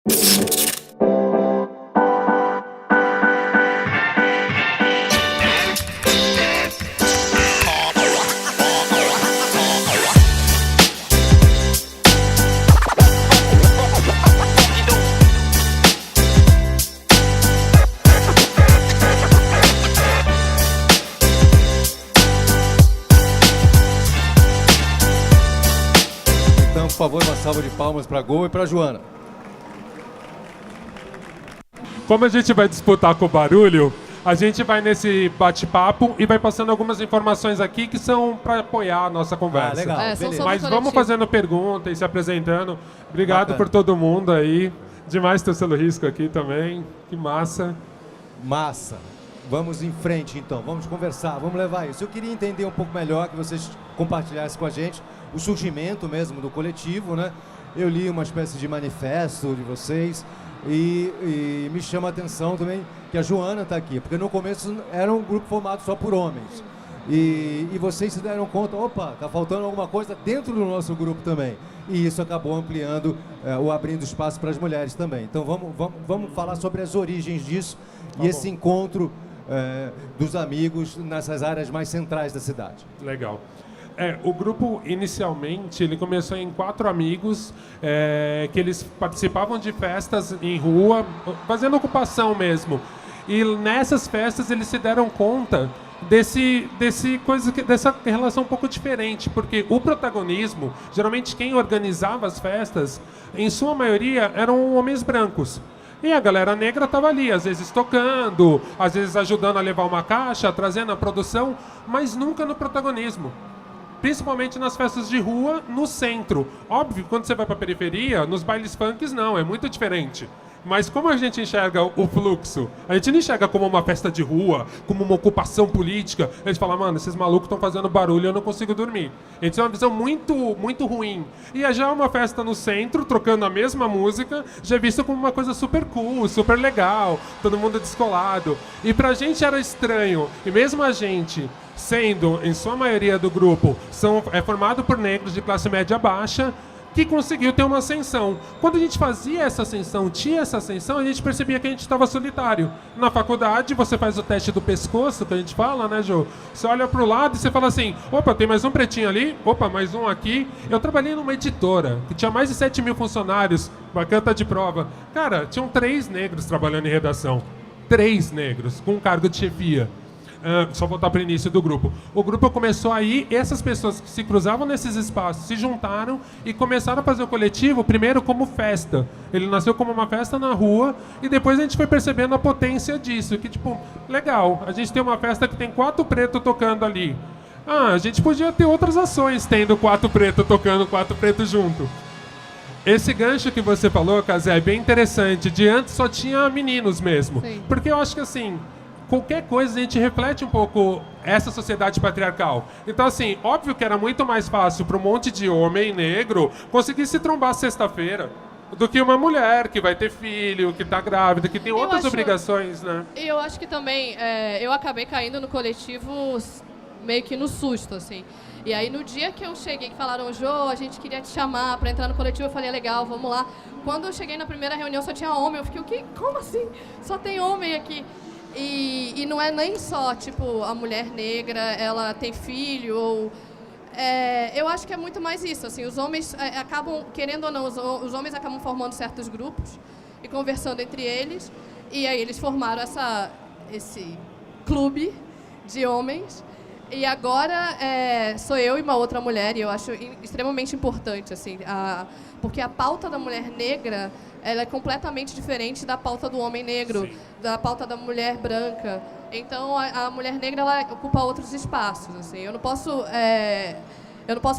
Por favor, uma salva de palmas para a Gol e para a Joana. Como a gente vai disputar com o barulho, a gente vai nesse bate-papo e vai passando algumas informações aqui que são para apoiar a nossa conversa. Legal. Mas vamos fazendo pergunta e se apresentando. Obrigado por todo mundo aí. Demais ter o selo risco aqui também. Que massa. Massa. Vamos em frente, então. Vamos conversar, vamos levar isso. Eu queria entender um pouco melhor, que vocês compartilhassem com a gente o surgimento mesmo do coletivo, né? Eu li uma espécie de manifesto de vocês e me chama a atenção também que a Joana está aqui, porque no começo era um grupo formado só por homens. E vocês se deram conta, opa, tá faltando alguma coisa dentro do nosso grupo também. E isso acabou ampliando, ou abrindo espaço para as mulheres também. Então vamos falar sobre as origens disso esse encontro dos amigos nessas áreas mais centrais da cidade. Legal. O grupo, inicialmente, ele começou em 4 amigos, que eles participavam de festas em rua, fazendo ocupação mesmo. E nessas festas eles se deram conta dessa relação um pouco diferente, porque o protagonismo, geralmente quem organizava as festas, em sua maioria, eram homens brancos. E a galera negra estava ali, às vezes tocando, às vezes ajudando a levar uma caixa, trazendo a produção, mas nunca no protagonismo. Principalmente nas festas de rua, no centro. Óbvio, quando você vai para a periferia, nos bailes funks não, é muito diferente. Mas como a gente enxerga o fluxo? A gente não enxerga como uma festa de rua, como uma ocupação política. A gente fala, mano, esses malucos estão fazendo barulho e eu não consigo dormir. A gente tem uma visão muito, muito ruim. E já uma festa no centro, trocando a mesma música, já é visto como uma coisa super cool, super legal, todo mundo descolado. E pra gente era estranho. E mesmo a gente, sendo, em sua maioria do grupo, é formado por negros de classe média baixa, que conseguiu ter uma ascensão. Quando a gente fazia essa ascensão, tinha essa ascensão, a gente percebia que a gente estava solitário. Na faculdade, você faz o teste do pescoço, que a gente fala, né, Jô? Você olha para o lado e você fala assim, opa, tem mais um pretinho ali, opa, mais um aqui. Eu trabalhei numa editora, que tinha mais de 7 mil funcionários, bacana de prova. Cara, tinham 3 negros trabalhando em redação. 3 negros, com um cargo de chefia. Só voltar para o início do grupo. O grupo começou aí, essas pessoas que se cruzavam nesses espaços se juntaram e começaram a fazer o coletivo, primeiro como festa. Ele nasceu como uma festa na rua e depois a gente foi percebendo a potência disso. Que, tipo, legal, a gente tem uma festa que tem 4 pretos tocando ali. A gente podia ter outras ações tendo 4 pretos tocando, 4 pretos junto. Esse gancho que você falou, Cazé, é bem interessante. De antes só tinha meninos mesmo. Sim. Porque eu acho que assim, qualquer coisa a gente reflete um pouco essa sociedade patriarcal. Então, assim, óbvio que era muito mais fácil para um monte de homem negro conseguir se trombar sexta-feira do que uma mulher que vai ter filho, que está grávida, que tem outras obrigações, né? E eu acho que também, eu acabei caindo no coletivo meio que no susto, assim. E aí, no dia que eu cheguei, que falaram, Jô, a gente queria te chamar para entrar no coletivo, eu falei, legal, vamos lá. Quando eu cheguei na primeira reunião, só tinha homem. Eu fiquei, o quê? Como assim? Só tem homem aqui. E não é nem só, tipo, a mulher negra, ela tem filho, ou... eu acho que é muito mais isso, assim, os homens acabam, querendo ou não, os homens acabam formando certos grupos e conversando entre eles, e aí eles formaram esse clube de homens, e agora sou eu e uma outra mulher, e eu acho extremamente importante, assim, porque a pauta da mulher negra, ela é completamente diferente da pauta do homem negro, sim, da pauta da mulher branca. Então, a mulher negra, ela ocupa outros espaços, assim. Eu não posso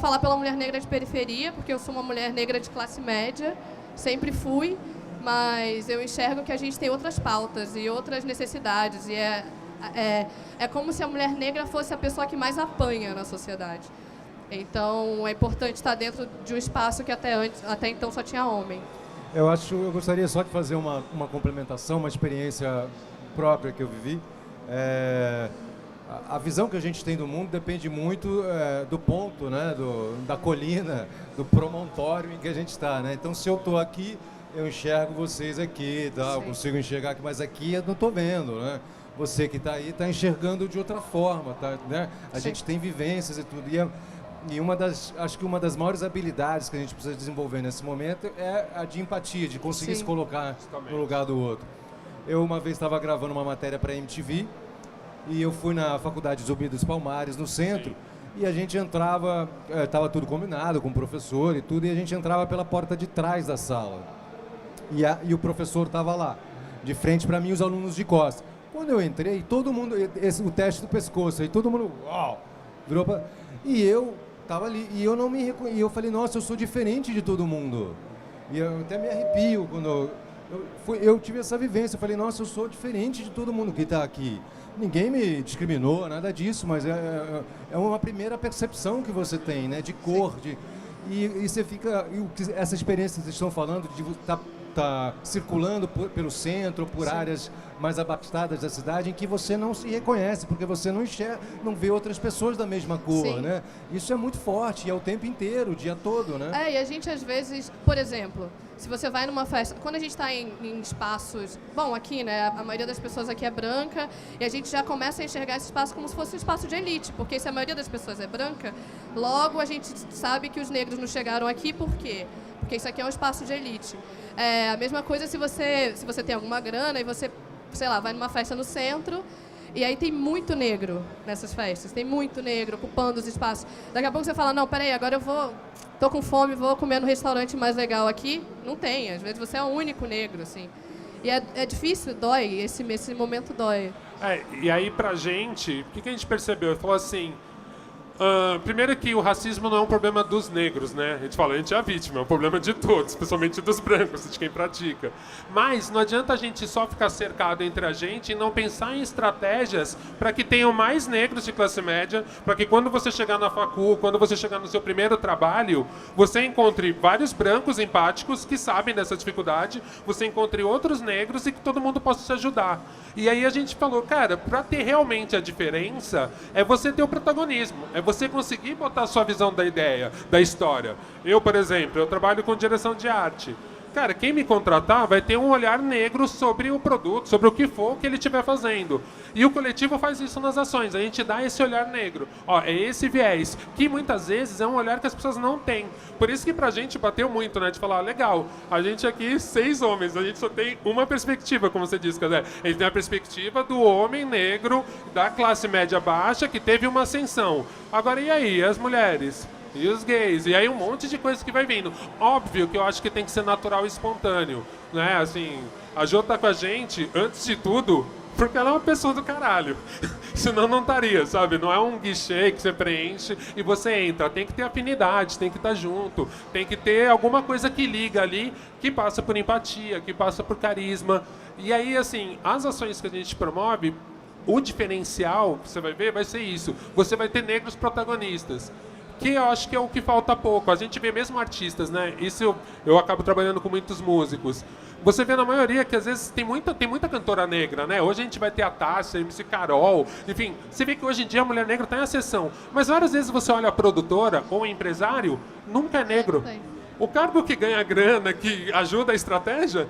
falar pela mulher negra de periferia, porque eu sou uma mulher negra de classe média, sempre fui, mas eu enxergo que a gente tem outras pautas e outras necessidades, e é como se a mulher negra fosse a pessoa que mais apanha na sociedade. Então, é importante estar dentro de um espaço que até então só tinha homem. Eu gostaria só de fazer uma complementação, uma experiência própria que eu vivi. A visão que a gente tem do mundo depende muito do ponto, né, da colina, do promontório em que a gente está, né? Então, se eu estou aqui, eu enxergo vocês aqui, tá? Eu consigo enxergar aqui, mas aqui eu não estou vendo, né? Você que está aí está enxergando de outra forma, tá? Né? A gente tem vivências e tudo. Acho que uma das maiores habilidades que a gente precisa desenvolver nesse momento é a de empatia, de conseguir se colocar no lugar do outro. Eu uma vez estava gravando uma matéria para a MTV e eu fui na Faculdade Zumbi dos Palmares, no centro, e a gente entrava, estava tudo combinado com o professor e tudo, e a gente entrava pela porta de trás da sala. E o professor estava lá, de frente para mim, os alunos de costas. Quando eu entrei, todo mundo, o teste do pescoço, aí todo mundo, uau, virou pra... E eu estava ali, e eu não me reconheci, e eu falei, nossa, eu sou diferente de todo mundo. E eu até me arrepio quando eu tive essa vivência, eu falei, nossa, eu sou diferente de todo mundo que está aqui. Ninguém me discriminou, nada disso, mas é uma primeira percepção que você tem, né, de cor, e você fica, essa experiência que vocês estão falando, de tá circulando pelo centro, por áreas mais abastadas da cidade, em que você não se reconhece, porque você não enxerga, não vê outras pessoas da mesma cor, né? Isso é muito forte, e é o tempo inteiro, o dia todo, né? E a gente às vezes, por exemplo, se você vai numa festa, quando a gente está em espaços, bom, aqui, né, a maioria das pessoas aqui é branca, e a gente já começa a enxergar esse espaço como se fosse um espaço de elite, porque se a maioria das pessoas é branca, logo a gente sabe que os negros não chegaram aqui, por quê? Porque isso aqui é um espaço de elite. A mesma coisa se você tem alguma grana e você, sei lá, vai numa festa no centro e aí tem muito negro nessas festas, tem muito negro ocupando os espaços. Daqui a pouco você fala, não, peraí, agora eu tô com fome, vou comer no restaurante mais legal aqui. Não tem, às vezes você é o único negro, assim. E é difícil, dói, esse momento dói. E aí pra gente, o que a gente percebeu? Ele falou assim... primeiro que o racismo não é um problema dos negros, né? A gente é a vítima, é um problema de todos, especialmente dos brancos, de quem pratica. Mas não adianta a gente só ficar cercado entre a gente e não pensar em estratégias para que tenham mais negros de classe média, para que quando você chegar na facul, quando você chegar no seu primeiro trabalho, você encontre vários brancos empáticos que sabem dessa dificuldade, você encontre outros negros e que todo mundo possa te ajudar. E aí a gente falou, cara, para ter realmente a diferença, é você ter o protagonismo, é você conseguir botar a sua visão da ideia, da história. Eu, por exemplo, eu trabalho com direção de arte. Cara, quem me contratar vai ter um olhar negro sobre o produto, sobre o que for que ele estiver fazendo. E o coletivo faz isso nas ações, a gente dá esse olhar negro. É esse viés, que muitas vezes é um olhar que as pessoas não têm. Por isso que pra gente bateu muito, né, de falar, legal, a gente aqui, 6 homens, a gente só tem uma perspectiva, como você disse, Cadê? A gente tem a perspectiva do homem negro, da classe média baixa, que teve uma ascensão. Agora, e aí, as mulheres? E os gays, e aí um monte de coisa que vai vindo. Óbvio que eu acho que tem que ser natural e espontâneo, né? Assim, a Jo tá com a gente, antes de tudo, porque ela é uma pessoa do caralho. Senão não estaria, sabe? Não é um guichê que você preenche e você entra. Tem que ter afinidade, tem que estar junto, tem que ter alguma coisa que liga ali, que passa por empatia, que passa por carisma. E aí, assim, as ações que a gente promove, o diferencial, você vai ver, vai ser isso. Você vai ter negros protagonistas. Que eu acho que é o que falta pouco. A gente vê mesmo artistas, né? Isso eu acabo trabalhando com muitos músicos. Você vê na maioria que às vezes tem muita cantora negra, né? Hoje a gente vai ter a Tássia, a MC Carol, enfim. Você vê que hoje em dia a mulher negra está em ascensão. Mas várias vezes você olha a produtora ou o empresário, nunca é negro. O cargo que ganha grana, que ajuda a estratégia,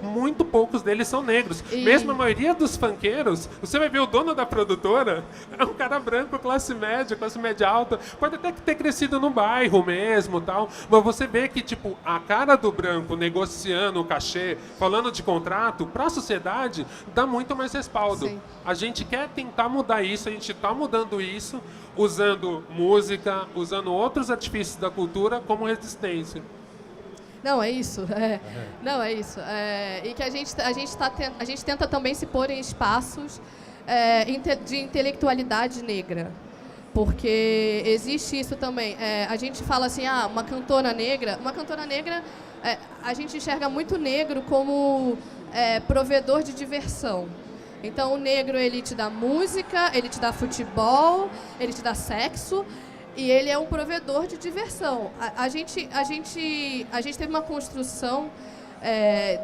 muito poucos deles são negros. Mesmo a maioria dos funkeiros, você vai ver o dono da produtora, é um cara branco, classe média alta, pode até ter crescido no bairro mesmo, tal, mas você vê que, tipo, a cara do branco negociando o cachê, falando de contrato, para a sociedade, dá muito mais respaldo. Sim. A gente quer tentar mudar isso, a gente está mudando isso, usando música, usando outros artifícios da cultura como resistência. Não, é isso. Não, é isso. E que a gente tenta também se pôr em espaços de intelectualidade negra. Porque existe isso também. A gente fala assim, uma cantora negra, a gente enxerga muito negro como provedor de diversão. Então, o negro, ele te dá música, ele te dá futebol, ele te dá sexo, e ele é um provedor de diversão. A gente teve uma construção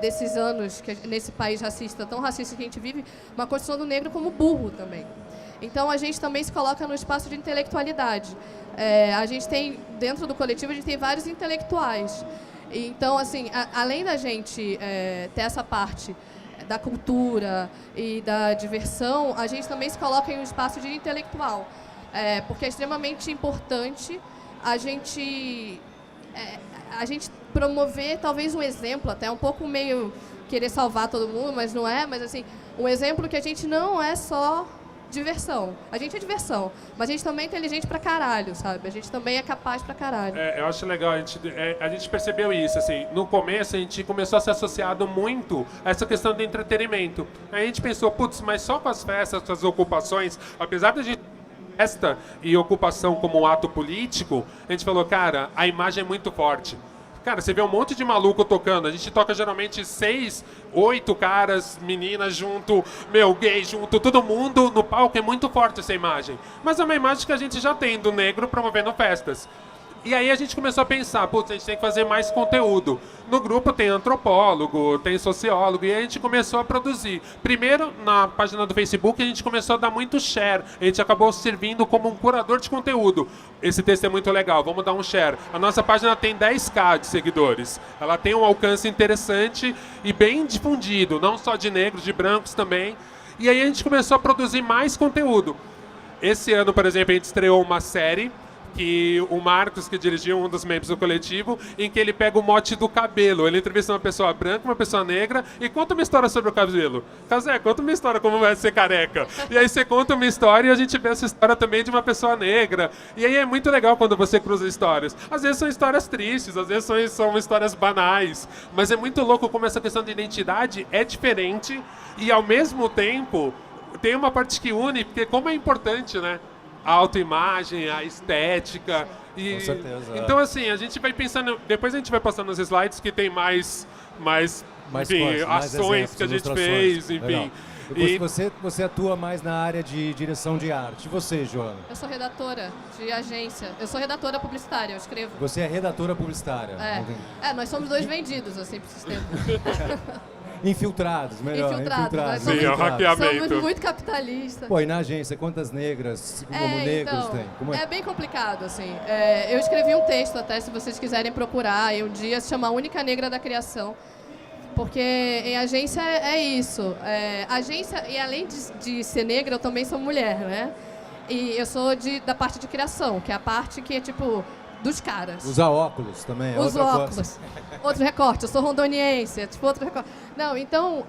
desses anos, nesse país racista, tão racista que a gente vive, uma construção do negro como burro também. Então, a gente também se coloca no espaço de intelectualidade. A gente tem, dentro do coletivo, a gente tem vários intelectuais. Então, assim, além da gente ter essa parte da cultura e da diversão, a gente também se coloca em um espaço de intelectual, porque é extremamente importante a gente promover talvez um exemplo, até um pouco meio querer salvar todo mundo, mas não é, mas assim, um exemplo que a gente não é só diversão. A gente é diversão, mas a gente também é inteligente pra caralho, sabe? A gente também é capaz pra caralho. Eu acho legal, a gente percebeu isso, assim, no começo a gente começou a ser associado muito a essa questão do entretenimento. Aí a gente pensou, putz, mas só com as festas, com as ocupações, apesar da gente festa e ocupação como um ato político, a gente falou, cara, a imagem é muito forte. Cara, você vê um monte de maluco tocando. A gente toca geralmente 6, 8 caras, meninas junto, gay junto, todo mundo no palco. É muito forte essa imagem. Mas é uma imagem que a gente já tem do negro promovendo festas. E aí a gente começou a pensar, putz, a gente tem que fazer mais conteúdo. No grupo tem antropólogo, tem sociólogo, e aí a gente começou a produzir. Primeiro, na página do Facebook, a gente começou a dar muito share. A gente acabou servindo como um curador de conteúdo. Esse texto é muito legal, vamos dar um share. A nossa página tem 10k de seguidores. Ela tem um alcance interessante e bem difundido, não só de negros, de brancos também. E aí a gente começou a produzir mais conteúdo. Esse ano, por exemplo, a gente estreou uma série que o Marcos, que dirigiu, um dos membros do coletivo, em que ele pega o mote do cabelo. Ele entrevista uma pessoa branca, uma pessoa negra, e conta uma história sobre o cabelo. Casé, conta uma história como vai ser careca. E aí você conta uma história e a gente vê essa história também de uma pessoa negra. E aí é muito legal quando você cruza histórias. Às vezes são histórias tristes, às vezes são histórias banais, mas é muito louco como essa questão de identidade é diferente e, ao mesmo tempo, tem uma parte que une, porque como é importante, né? A autoimagem, a estética. Com certeza. Então, assim, a gente vai pensando. Depois a gente vai passando nos slides que tem mais enfim, coisas, mais ações exemplos, que a gente ilustrações. fez, enfim. Você atua mais na área de direção de arte. E você, Joana? Eu sou redatora de agência. Eu sou redatora publicitária, eu escrevo. Você é redatora publicitária. Nós somos dois vendidos, assim, pro sistema. Infiltrados, melhor. Infiltrados. Sim, é o hackeamento. Somos muito capitalistas. Pô, e na agência, quantas negras como negros tem? Como é bem complicado, assim. Eu escrevi um texto até, se vocês quiserem procurar, e um dia se chama A Única Negra da Criação. Porque em agência é isso. Agência, e além de ser negra, eu também sou mulher, né? E eu sou da parte de criação, que é a parte que é tipo dos caras. Usar óculos também. Os óculos. Outro recorte. Eu sou rondoniense, é tipo outro recorte. Não, então,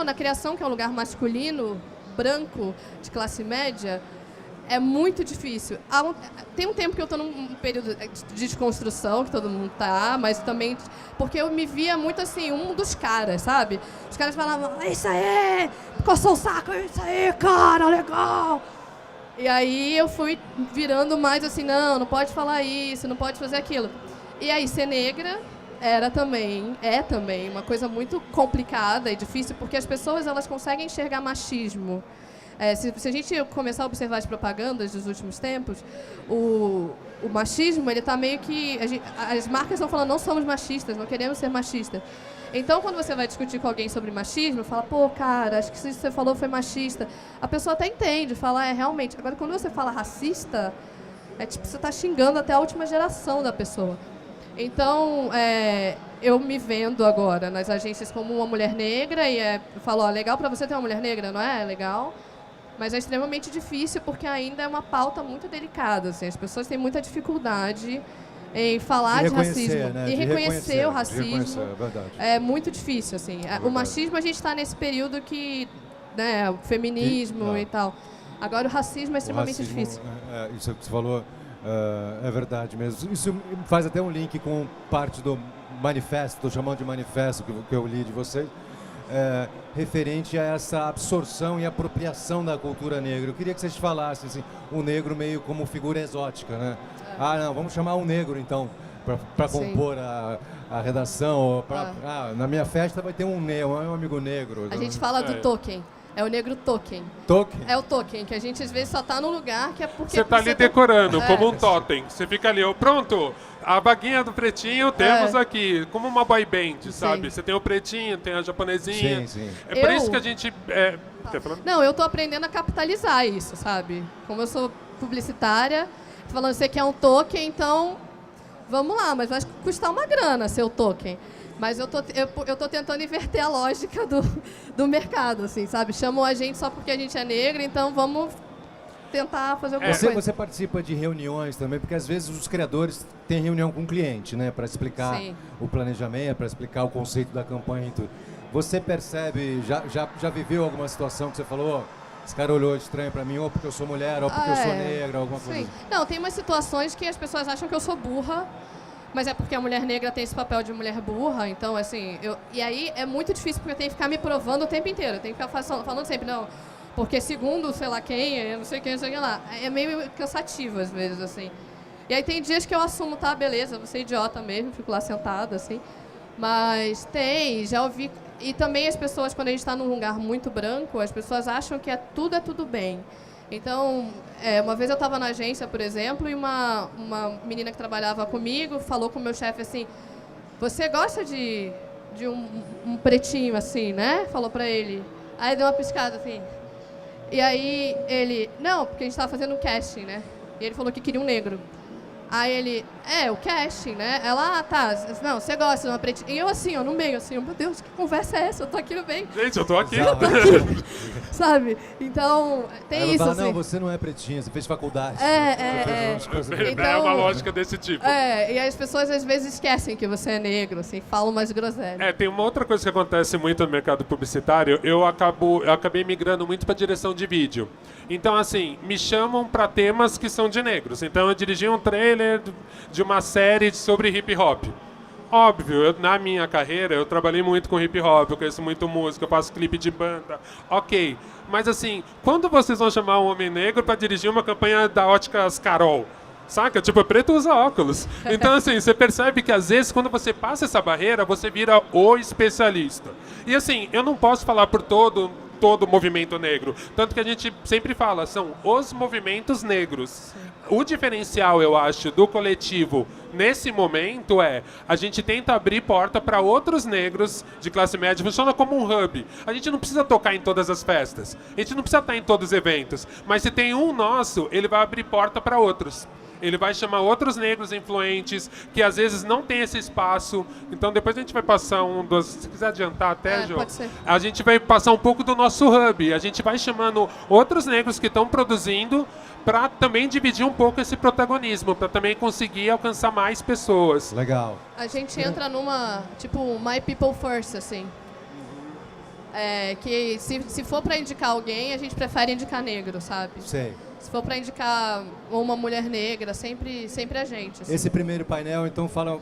na criação, que é um lugar masculino, branco, de classe média, é muito difícil. Tem um tempo que eu estou num período de desconstrução, que todo mundo tá, mas também porque eu me via muito assim, um dos caras, sabe? Os caras falavam, isso aí, coçou o saco, isso aí, cara, legal. E aí eu fui virando mais assim, não pode falar isso, não pode fazer aquilo. E aí ser negra é também uma coisa muito complicada e difícil, porque as pessoas elas conseguem enxergar machismo. Se a gente começar a observar as propagandas dos últimos tempos, o machismo, ele está meio que... as marcas estão falando, não somos machistas, não queremos ser machistas. Então, quando você vai discutir com alguém sobre machismo, fala, pô, cara, acho que isso que você falou foi machista. A pessoa até entende, fala, realmente. Agora, quando você fala racista, tipo, você está xingando até a última geração da pessoa. Então, eu me vendo agora nas agências como uma mulher negra e eu falo, legal para você ter uma mulher negra, não é? Legal. Mas é extremamente difícil porque ainda é uma pauta muito delicada. Assim, as pessoas têm muita dificuldade em falar de racismo. Né? E reconhecer o racismo. É verdade. É muito difícil. Assim. O machismo, a gente está nesse período que... Né, o feminismo e tal. Agora, o racismo é extremamente difícil. Isso que você falou é verdade mesmo. Isso faz até um link com parte do manifesto, estou chamando de manifesto, que eu li de vocês. Referente a essa absorção e apropriação da cultura negra. Eu queria que vocês falassem assim, o negro meio como figura exótica, né? Não, vamos chamar um negro então, para compor a redação. Na minha festa vai ter um amigo negro. A gente fala do token. É o negro token. Token? É o token, que a gente às vezes só tá num lugar que é porque... Você tá ali decorando, como um totem. Você fica ali, pronto, a baguinha do pretinho temos aqui, como uma boy band, sabe? Você tem o pretinho, tem a japonesinha. Sim. É por isso que a gente... Não, eu tô aprendendo a capitalizar isso, sabe? Como eu sou publicitária, falando, você quer um token, então vamos lá, mas vai custar uma grana seu token. Mas eu tô tentando inverter a lógica do mercado, assim, sabe? Chamam a gente só porque a gente é negra, então vamos tentar fazer alguma coisa. Você participa de reuniões também, porque às vezes os criadores têm reunião com o cliente, né? Para explicar Sim. o planejamento, para explicar o conceito da campanha e tudo. Você percebe, já viveu alguma situação que você falou, esse cara olhou estranho para mim, ou porque eu sou mulher, ou porque eu sou negra, alguma coisa? Sim. Não, tem umas situações que as pessoas acham que eu sou burra, mas é porque a mulher negra tem esse papel de mulher burra, então, assim, e aí é muito difícil porque eu tenho que ficar me provando o tempo inteiro, eu tenho que ficar falando sempre, não, porque segundo sei lá quem, eu não sei quem lá, é meio cansativo às vezes, assim. E aí tem dias que eu assumo, tá, beleza, vou ser idiota mesmo, fico lá sentada, assim, mas já ouvi, e também as pessoas, quando a gente está num lugar muito branco, as pessoas acham que tudo é tudo bem. Então, uma vez eu estava na agência, por exemplo, e uma menina que trabalhava comigo falou com o meu chefe assim, você gosta de um pretinho assim, né? Falou pra ele. Aí deu uma piscada assim. E aí ele, não, porque a gente estava fazendo um casting, né? E ele falou que queria um negro. Aí ele, o casting, né? Ela, tá, não, você gosta de uma pretinha. E eu assim, no meio, assim, meu Deus, que conversa é essa? Eu tô aqui no meio. Gente, eu tô aqui. Sabe? Então, tem ela isso, fala, assim. não, você não é pretinha, você fez faculdade. Então, é uma lógica desse tipo. E as pessoas às vezes esquecem que você é negro, assim, falam mais groselha. Tem uma outra coisa que acontece muito no mercado publicitário, eu acabei migrando muito para direção de vídeo. Então, assim, me chamam para temas que são de negros. Então, eu dirigi um trailer de uma série sobre hip hop. Óbvio, na minha carreira, eu trabalhei muito com hip hop, eu conheço muito música, eu faço clipe de banda, ok. Mas assim, quando vocês vão chamar um homem negro para dirigir uma campanha da Óticas Carol? Saca? Tipo, preto usa óculos. Então, assim, você percebe que às vezes, quando você passa essa barreira, você vira o especialista. E assim, eu não posso falar por todo o movimento negro. Tanto que a gente sempre fala, são os movimentos negros. Sim. O diferencial, eu acho, do coletivo nesse momento a gente tenta abrir porta para outros negros de classe média, funciona como um hub. A gente não precisa tocar em todas as festas, a gente não precisa estar em todos os eventos, mas se tem um nosso, ele vai abrir porta para outros. Ele vai chamar outros negros influentes que às vezes não tem esse espaço. Então depois a gente vai passar se quiser adiantar até, Jô, pode ser. a gente vai passar um pouco do nosso hub. A gente vai chamando outros negros que estão produzindo para também dividir um pouco esse protagonismo, para também conseguir alcançar mais pessoas. Legal. A gente entra numa, tipo, My People First, assim. Que se for para indicar alguém, a gente prefere indicar negro, sabe? Sei. Se for para indicar uma mulher negra, sempre a gente. Assim. Esse primeiro painel, então, fala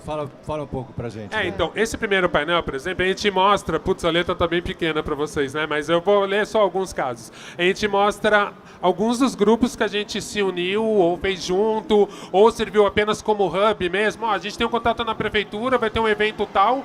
um pouco pra gente. Né? Então, esse primeiro painel, por exemplo, a gente mostra... Putz, a letra tá bem pequena para vocês, né? Mas eu vou ler só alguns casos. A gente mostra alguns dos grupos que a gente se uniu, ou fez junto, ou serviu apenas como hub mesmo. A gente tem um contato na prefeitura, vai ter um evento tal.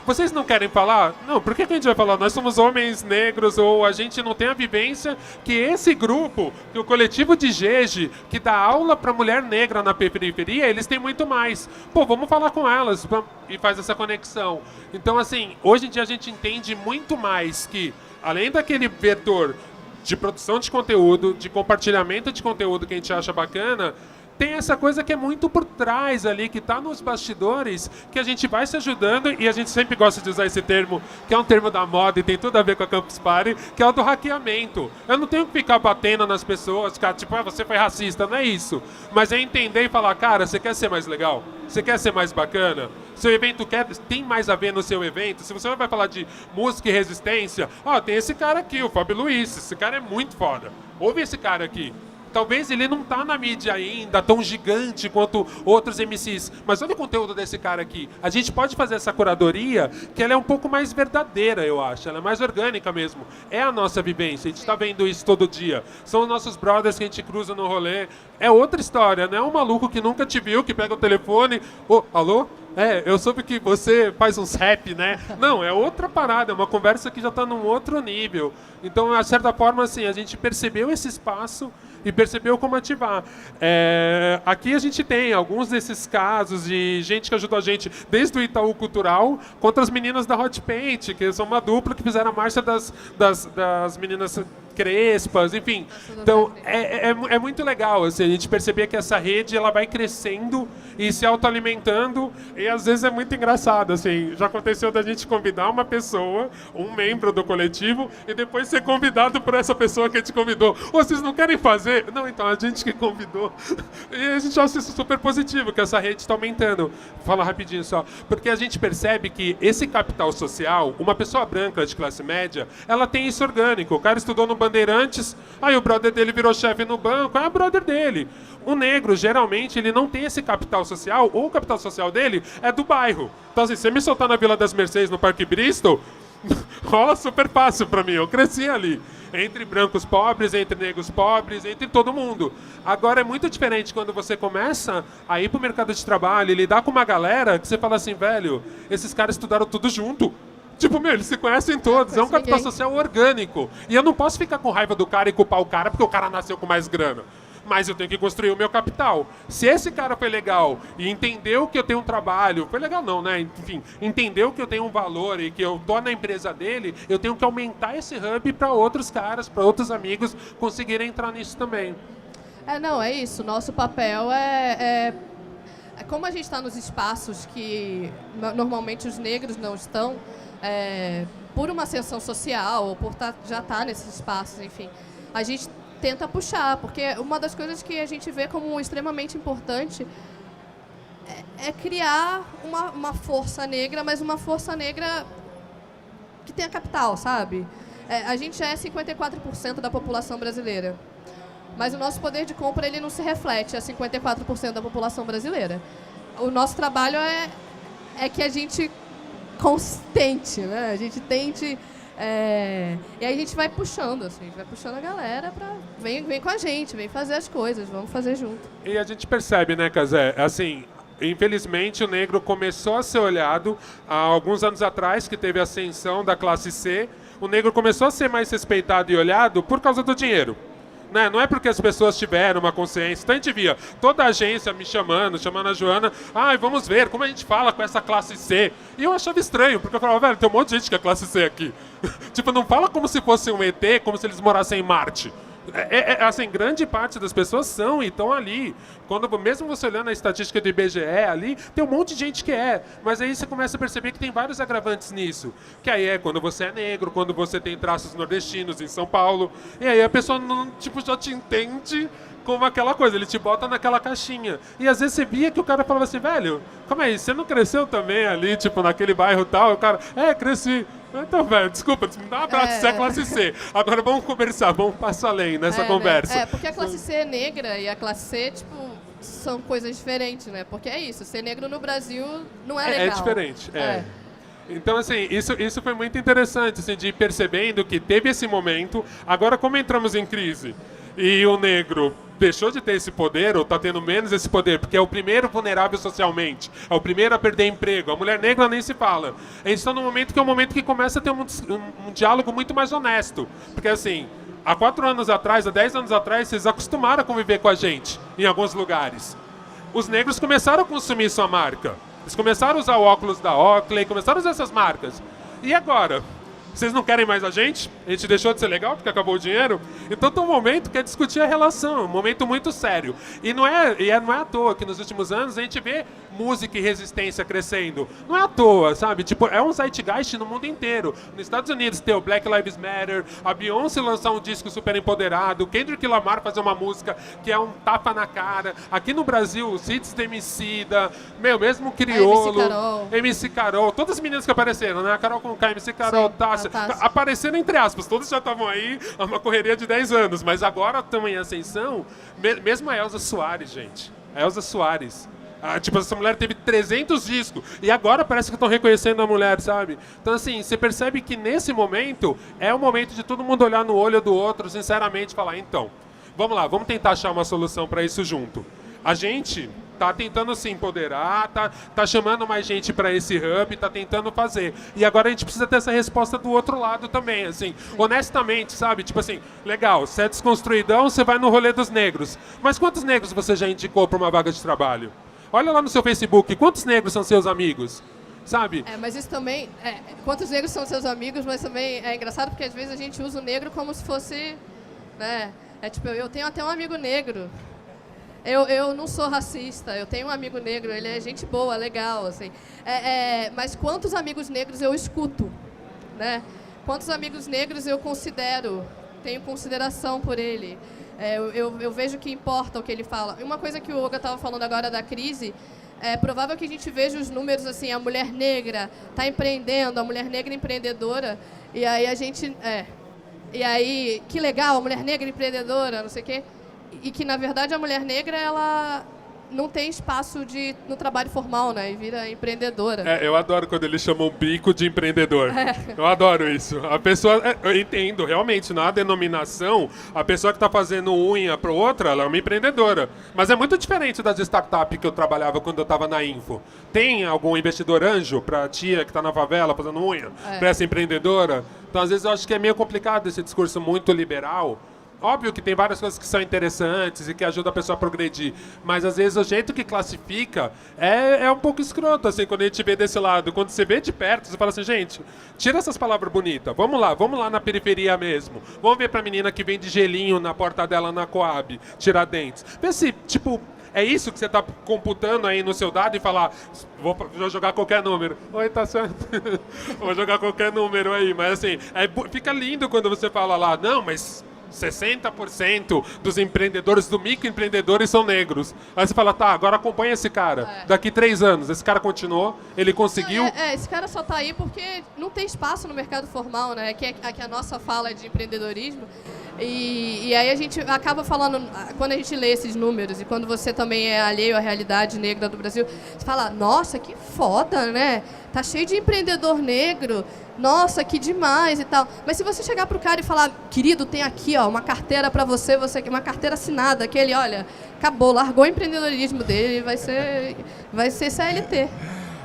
Vocês não querem falar? Não, por que a gente vai falar? Nós somos homens negros, ou a gente não tem a vivência que esse grupo, que o coletivo de Jeje, que dá aula para mulher negra na periferia, eles têm muito mais. Pô, vamos falar com elas e faz essa conexão. Então, assim, hoje em dia a gente entende muito mais que, além daquele vetor de produção de conteúdo, de compartilhamento de conteúdo que a gente acha bacana, tem essa coisa que é muito por trás ali, que está nos bastidores, que a gente vai se ajudando, e a gente sempre gosta de usar esse termo, que é um termo da moda e tem tudo a ver com a Campus Party, que é o do hackeamento. Eu não tenho que ficar batendo nas pessoas, ficar tipo, você foi racista, não é isso. Mas é entender e falar, cara, você quer ser mais legal? Você quer ser mais bacana? Seu evento tem mais a ver no seu evento? Se você vai falar de música e resistência, tem esse cara aqui, o Fábio Luiz, esse cara é muito foda. Ouve esse cara aqui. Talvez ele não tá na mídia ainda tão gigante quanto outros MCs, mas olha o conteúdo desse cara aqui. A gente pode fazer essa curadoria que ela é um pouco mais verdadeira, eu acho. Ela é mais orgânica mesmo. É a nossa vivência, a gente tá vendo isso todo dia. São os nossos brothers que a gente cruza no rolê. É outra história, não é um maluco que nunca te viu, que pega o telefone... alô? Eu soube que você faz uns rap, né? Não, é outra parada, é uma conversa que já tá num outro nível. Então, de certa forma, assim, a gente percebeu esse espaço e percebeu como ativar. Aqui a gente tem alguns desses casos de gente que ajudou a gente desde o Itaú Cultural contra as meninas da Hot Paint, que são uma dupla que fizeram a marcha das meninas crespas, enfim. Então, é muito legal, assim, a gente perceber que essa rede ela vai crescendo e se autoalimentando, e às vezes é muito engraçado, assim, já aconteceu da gente convidar uma pessoa, um membro do coletivo, e depois ser convidado por essa pessoa que a gente convidou. Vocês não querem fazer? Não, então, a gente que convidou. E a gente acha isso super positivo, que essa rede está aumentando. Fala rapidinho só. Porque a gente percebe que esse capital social, uma pessoa branca de classe média, ela tem isso orgânico. O cara estudou no Bandeirantes, aí o brother dele virou chefe no banco, é o brother dele. O negro, geralmente, ele não tem esse capital social, ou o capital social dele é do bairro. Então, assim, se você me soltar na Vila das Mercedes, no Parque Bristol, rola super fácil pra mim, eu cresci ali. Entre brancos pobres, entre negros pobres, entre todo mundo. Agora é muito diferente quando você começa a ir pro mercado de trabalho e lidar com uma galera que você fala assim, velho, esses caras estudaram tudo junto. Tipo, meu, eles se conhecem todos, é um capital social orgânico. E eu não posso ficar com raiva do cara e culpar o cara porque o cara nasceu com mais grana. Mas eu tenho que construir o meu capital. Se esse cara foi legal e entendeu que eu tenho um trabalho, foi legal não, né? Enfim, entendeu que eu tenho um valor e que eu tô na empresa dele, eu tenho que aumentar esse hub para outros caras, para outros amigos conseguirem entrar nisso também. Não, é isso. Nosso papel como a gente está nos espaços que normalmente os negros não estão, por uma ascensão social ou por já estar nesses espaços, enfim, a gente tenta puxar, porque uma das coisas que a gente vê como extremamente importante é criar uma força negra, mas uma força negra que tenha capital, sabe? A gente é 54% da população brasileira, mas o nosso poder de compra ele não se reflete a 54% da população brasileira. O nosso trabalho é que a gente tente, né? A gente tente... e aí a gente vai puxando, assim, a gente vai puxando a galera pra... Vem com a gente, vem fazer as coisas, vamos fazer junto. E a gente percebe, né, Cazé, assim, infelizmente o negro começou a ser olhado há alguns anos atrás, que teve a ascensão da classe C, o negro começou a ser mais respeitado e olhado por causa do dinheiro. Né? Não é porque as pessoas tiveram uma consciência. Então a gente via toda a agência me chamando a Joana, vamos ver como a gente fala com essa classe C. E eu achava estranho, porque eu falava, velho, tem um monte de gente que é classe C aqui. Tipo, não fala como se fosse um ET, como se eles morassem em Marte. Assim, grande parte das pessoas são e estão ali. Mesmo você olhando a estatística do IBGE ali, tem um monte de gente que mas aí você começa a perceber que tem vários agravantes nisso. Que aí é quando você é negro, quando você tem traços nordestinos em São Paulo, e aí a pessoa não, tipo, já te entende como aquela coisa, ele te bota naquela caixinha. E às vezes você via que o cara falava assim, velho, calma aí, você não cresceu também ali, tipo, naquele bairro tal? O cara, cresci. Então, velho, desculpa, me dá um abraço, você é classe C. Agora vamos conversar, vamos passar além nessa conversa. Né? Porque a classe C é negra e a classe C, tipo, são coisas diferentes, né? Porque é isso, ser negro no Brasil não é legal. É diferente, Então, assim, isso foi muito interessante, assim, de ir percebendo que teve esse momento. Agora, como entramos em crise e o negro deixou de ter esse poder, ou está tendo menos esse poder, porque é o primeiro vulnerável socialmente, é o primeiro a perder emprego, a mulher negra nem se fala. A gente está num momento que é um momento que começa a ter um diálogo muito mais honesto. Porque, assim, há 4 anos atrás, há 10 anos atrás, vocês acostumaram a conviver com a gente em alguns lugares. Os negros começaram a consumir sua marca. Eles começaram a usar o óculos da Oakley, começaram a usar essas marcas. E agora? Vocês não querem mais a gente? A gente deixou de ser legal porque acabou o dinheiro? Então tem um momento que é discutir a relação, um momento muito sério. E não é à toa que nos últimos anos a gente vê música e resistência crescendo. Não é à toa, sabe? Tipo, é um zeitgeist no mundo inteiro. Nos Estados Unidos tem o Black Lives Matter, a Beyoncé lançar um disco super empoderado, o Kendrick Lamar fazer uma música que é um tapa na cara. Aqui no Brasil, o Cits da Emicida, mesmo Criolo, MC Carol, todas as meninas que apareceram, né? A Carol com K, MC Carol, Tássia, aparecendo entre aspas, todos já estavam aí, há uma correria de 10 anos, mas agora estão em ascensão, mesmo a Elza Soares, gente. A Elza Soares. Tipo, essa mulher teve 300 discos e agora parece que estão reconhecendo a mulher, sabe? Então, assim, você percebe que nesse momento é o momento de todo mundo olhar no olho do outro, sinceramente, e falar, então, vamos lá, vamos tentar achar uma solução para isso junto. A gente tá tentando se empoderar, tá chamando mais gente para esse hub, tá tentando fazer. E agora a gente precisa ter essa resposta do outro lado também, assim, honestamente, sabe? Tipo assim, legal, você é desconstruidão, você vai no rolê dos negros. Mas quantos negros você já indicou para uma vaga de trabalho? Olha lá no seu Facebook, quantos negros são seus amigos? sabe? Mas isso também, quantos negros são seus amigos, mas também é engraçado porque às vezes a gente usa o negro como se fosse, né? Tipo, eu tenho até um amigo negro. Eu não sou racista, eu tenho um amigo negro, ele é gente boa, legal, assim. Mas quantos amigos negros eu escuto, né? Quantos amigos negros eu considero, tenho consideração por ele. Eu vejo que importa o que ele fala. E uma coisa que o Olga estava falando agora da crise, é provável que a gente veja os números assim, a mulher negra está empreendendo, a mulher negra empreendedora, e aí a gente... E aí, que legal, a mulher negra empreendedora, não sei o quê. E que, na verdade, a mulher negra, ela não tem espaço no trabalho formal, né? E vira empreendedora. Eu adoro quando eles chamam bico de empreendedor. Eu adoro isso. A pessoa... eu entendo, realmente, na denominação, a pessoa que está fazendo unha para outra, ela é uma empreendedora. Mas é muito diferente das startups que eu trabalhava quando eu estava na Info. Tem algum investidor anjo para a tia que está na favela fazendo unha? Para essa empreendedora? Então, às vezes, eu acho que é meio complicado esse discurso muito liberal. Óbvio que tem várias coisas que são interessantes e que ajudam a pessoa a progredir, mas às vezes o jeito que classifica é um pouco escroto, assim, quando a gente vê desse lado. Quando você vê de perto, você fala assim, gente, tira essas palavras bonitas, vamos lá na periferia mesmo. Vamos ver pra menina que vende gelinho na porta dela na Coab, tirar dentes. Vê se, tipo... É isso que você está computando aí no seu dado e falar, vou jogar qualquer número. Oi, tá certo? Vou jogar qualquer número aí, mas assim, fica lindo quando você fala lá, não, mas 60% dos empreendedores, do microempreendedores são negros. Aí você fala, tá, agora acompanha esse cara. Daqui 3 anos, esse cara continuou, ele conseguiu... Esse cara só tá aí porque não tem espaço no mercado formal, né? Que a nossa fala é de empreendedorismo. E aí a gente acaba falando, quando a gente lê esses números e quando você também é alheio à realidade negra do Brasil, você fala, nossa, que foda, né? Tá cheio de empreendedor negro, nossa, que demais e tal. Mas se você chegar pro cara e falar, querido, tem aqui, ó, uma carteira pra você, uma carteira assinada, aquele, olha, acabou, largou o empreendedorismo dele, vai ser CLT.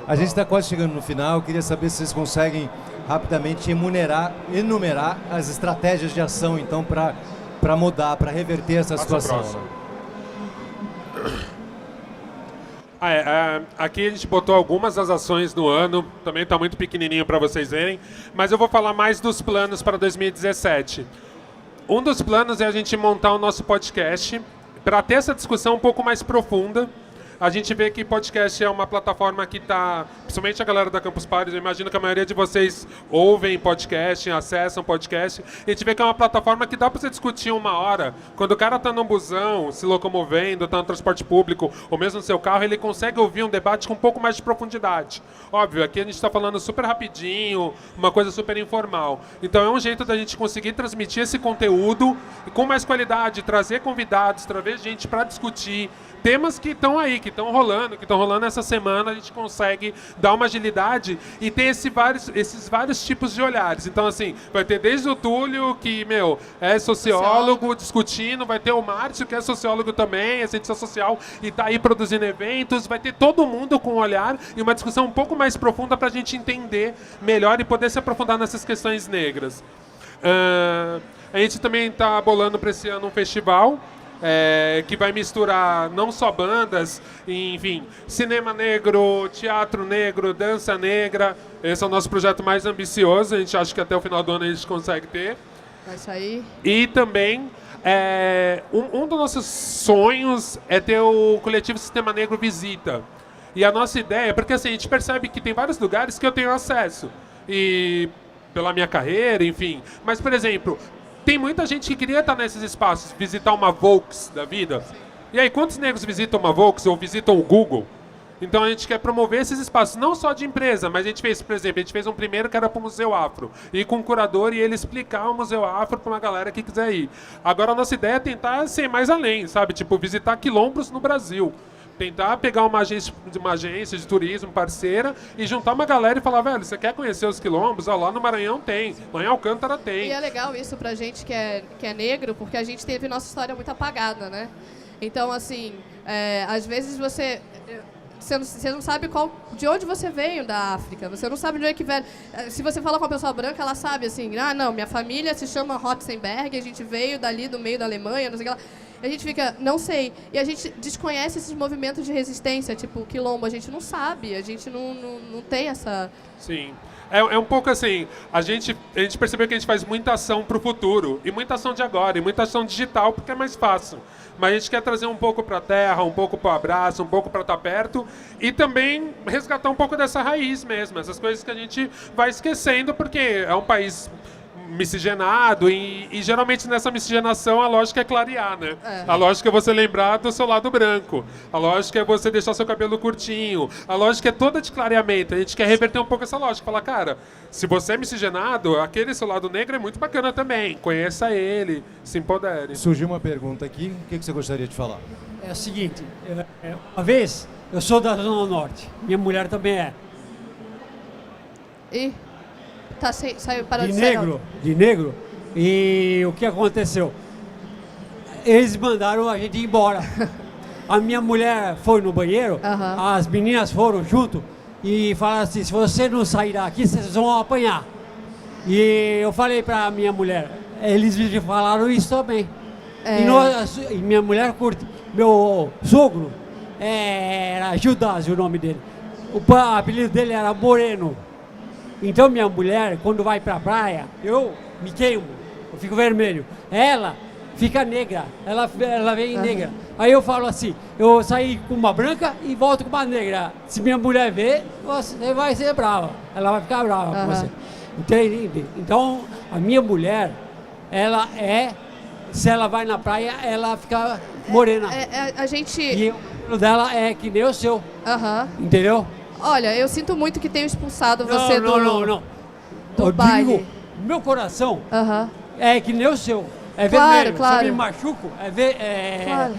A gente está quase chegando no final, eu queria saber se vocês conseguem rapidamente enumerar as estratégias de ação, então, para mudar, para reverter essa situação. Aqui a gente botou algumas das ações no ano, também está muito pequenininho para vocês verem, mas eu vou falar mais dos planos para 2017. Um dos planos é a gente montar o nosso podcast para ter essa discussão um pouco mais profunda. A gente vê que podcast é uma plataforma que está, principalmente a galera da Campus Party, eu imagino que a maioria de vocês ouvem podcast, acessam podcast, e a gente vê que é uma plataforma que dá para você discutir 1 hora. Quando o cara está num busão, se locomovendo, está no transporte público, ou mesmo no seu carro, ele consegue ouvir um debate com um pouco mais de profundidade. Óbvio, aqui a gente está falando super rapidinho, uma coisa super informal. Então é um jeito da gente conseguir transmitir esse conteúdo com mais qualidade, trazer convidados, trazer gente para discutir temas que estão aí, que estão rolando essa semana, a gente consegue dar uma agilidade e ter esses vários tipos de olhares. Então, assim, vai ter desde o Túlio, que, é sociólogo, discutindo, vai ter o Márcio, que é sociólogo também, é cientista social, e está aí produzindo eventos, vai ter todo mundo com um olhar e uma discussão um pouco mais profunda para a gente entender melhor e poder se aprofundar nessas questões negras. A gente também está bolando para esse ano um festival, que vai misturar não só bandas, enfim, cinema negro, teatro negro, dança negra. Esse é o nosso projeto mais ambicioso, a gente acha que até o final do ano a gente consegue ter. Vai sair. E também, um dos nossos sonhos é ter o coletivo Sistema Negro Visita. E a nossa ideia, porque assim, a gente percebe que tem vários lugares que eu tenho acesso, e pela minha carreira, enfim. Mas, por exemplo, tem muita gente que queria estar nesses espaços, visitar uma Volks da vida. E aí, quantos negros visitam uma Volks ou visitam o Google? Então a gente quer promover esses espaços, não só de empresa, mas a gente fez, por exemplo, a gente fez um primeiro que era para o Museu Afro. Ir com um curador e ele explicar o Museu Afro para uma galera que quiser ir. Agora a nossa ideia é tentar ser mais além, sabe? Tipo, visitar quilombos no Brasil. Tentar pegar uma agência de turismo parceira e juntar uma galera e falar, velho, você quer conhecer os quilombos? Ó, lá no Maranhão tem, lá em Alcântara tem. E é legal isso pra gente que é negro, porque a gente teve nossa história muito apagada, né? Então, assim, às vezes você não sabe de onde você veio da África, você não sabe de onde é que veio. Se você fala com uma pessoa branca, ela sabe assim, não, minha família se chama Rotzenberg, a gente veio dali do meio da Alemanha, não sei o que lá. E a gente fica, não sei. E a gente desconhece esses movimentos de resistência, tipo o quilombo, a gente não sabe, a gente não tem essa... Sim. É um pouco assim, a gente percebeu que a gente faz muita ação para o futuro, e muita ação de agora, e muita ação digital, porque é mais fácil. Mas a gente quer trazer um pouco para a terra, um pouco para o abraço, um pouco para estar perto, e também resgatar um pouco dessa raiz mesmo, essas coisas que a gente vai esquecendo, porque é um país miscigenado, e geralmente nessa miscigenação a lógica é clarear, né? A lógica é você lembrar do seu lado branco, a lógica é você deixar seu cabelo curtinho, a lógica é toda de clareamento. A gente quer reverter um pouco essa lógica, falar, cara, se você é miscigenado, aquele seu lado negro é muito bacana também, conheça ele, se empodere. Surgiu uma pergunta aqui, o que você gostaria de falar? É o seguinte, uma vez, eu sou da Zona Norte, minha mulher também é. Ih, saiu, parou De de sair. negro, e o que aconteceu? Eles mandaram a gente ir embora. A minha mulher foi no banheiro, as meninas foram junto e falaram assim, se você não sair daqui, vocês vão apanhar. E eu falei pra minha mulher, eles me falaram isso também. E minha mulher curte. Meu sogro era Judas, o nome dele. O apelido dele era Moreno. Então minha mulher, quando vai pra praia, eu me queimo, eu fico vermelho. Ela fica negra, ela vem negra. Aí eu falo assim, eu saí com uma branca e volto com uma negra. Se minha mulher ver, você vai ser brava, ela vai ficar brava com você. Entende? Então a minha mulher, ela se ela vai na praia, ela fica morena. A gente... E o cabelo dela é que nem o seu, entendeu? Olha, eu sinto muito que tenham expulsado você do Eu baile. digo, meu coração é que nem o seu. É Claro, vermelho, claro. se eu me machuco,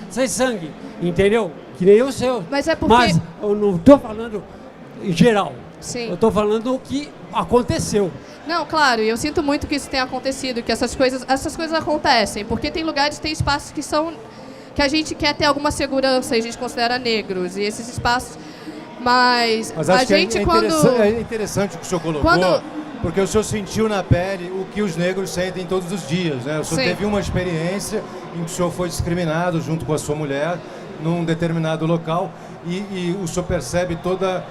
sem sangue, entendeu? Que nem o seu. Mas é porque... Mas eu não estou falando em geral. Sim. Eu estou falando o que aconteceu. Não, claro, e eu sinto muito que isso tenha acontecido, que essas coisas acontecem, porque tem lugares, tem espaços que a gente quer ter alguma segurança e a gente considera negros, e esses espaços... Mas acho a que gente quando... É interessante o que o senhor colocou, porque o senhor sentiu na pele o que os negros sentem todos os dias, né? O senhor teve uma experiência em que o senhor foi discriminado junto com a sua mulher num determinado local e o senhor percebe toda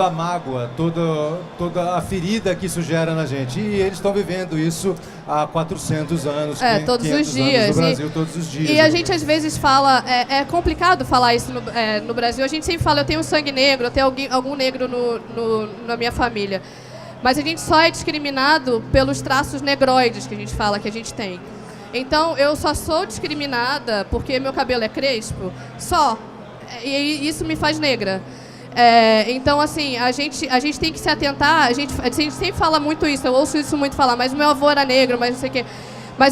a mágoa, toda a ferida que isso gera na gente. E eles estão vivendo isso há 400 anos, todos os 500 dias. anos no Brasil, todos os dias. E a gente às vezes fala, é complicado falar isso no Brasil, a gente sempre fala, eu tenho sangue negro, eu tenho algum negro na minha família. Mas a gente só é discriminado pelos traços negroides que a gente fala que a gente tem. Então, eu só sou discriminada porque meu cabelo é crespo, só. E isso me faz negra. Então, assim, a gente tem que se atentar, a gente sempre fala muito isso, eu ouço isso muito falar, mas o meu avô era negro, mas não sei o quê. Mas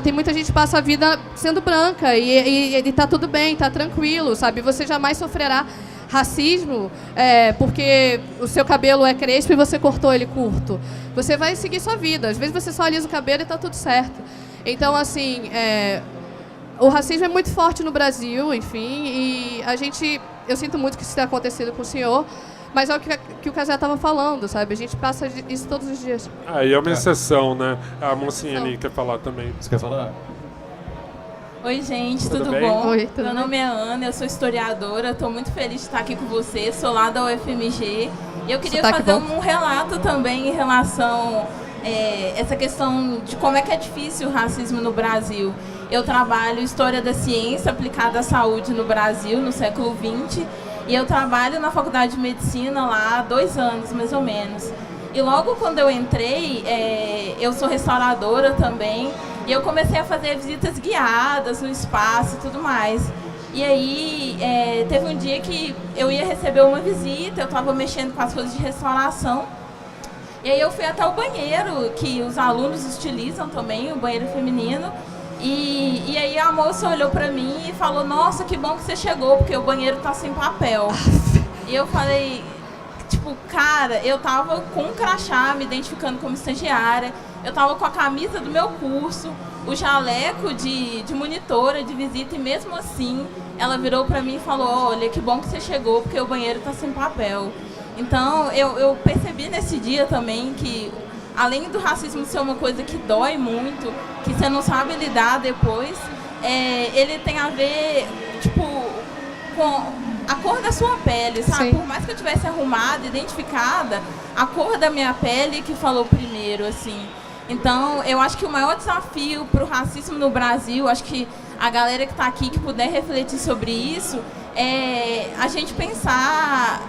tem muita gente que passa a vida sendo branca e tá tudo bem, tá tranquilo, sabe? Você jamais sofrerá racismo porque o seu cabelo é crespo e você cortou ele curto. Você vai seguir sua vida, às vezes você só alisa o cabelo e tá tudo certo. Então, assim, o racismo é muito forte no Brasil, enfim, e eu sinto muito que isso tenha acontecido com o senhor, mas é o que o Casé estava falando, sabe? A gente passa isso todos os dias. E é uma exceção, né? A mocinha ali quer falar também. Você quer falar? Oi, gente, Tudo tudo bem? bom? Oi, tudo Meu bem? nome é Ana, eu sou historiadora, estou muito feliz de estar aqui com você, sou lá da UFMG. E eu queria Sotaque fazer bom? um relato também em relação a essa questão de como é difícil o racismo no Brasil. Eu trabalho História da Ciência aplicada à saúde no Brasil, no século XX, e eu trabalho na Faculdade de Medicina lá há 2 anos, mais ou menos. E logo quando eu entrei, eu sou restauradora também, e eu comecei a fazer visitas guiadas no espaço e tudo mais. E aí, teve um dia que eu ia receber uma visita, eu estava mexendo com as coisas de restauração, e aí eu fui até o banheiro, que os alunos utilizam também, o banheiro feminino, e aí a moça olhou pra mim e falou, nossa, que bom que você chegou, porque o banheiro tá sem papel. E eu falei, tipo, cara, eu tava com um crachá me identificando como estagiária, eu tava com a camisa do meu curso, o jaleco de monitora, de visita, e mesmo assim, ela virou pra mim e falou, olha, que bom que você chegou, porque o banheiro tá sem papel. Então, eu percebi nesse dia também que, além do racismo ser uma coisa que dói muito, que você não sabe lidar depois, ele tem a ver, tipo, com a cor da sua pele, sabe? Sim. Por mais que eu tivesse arrumada, identificada, a cor da minha pele que falou primeiro, assim. Então, eu acho que o maior desafio para o racismo no Brasil, acho que a galera que está aqui, que puder refletir sobre isso, é a gente pensar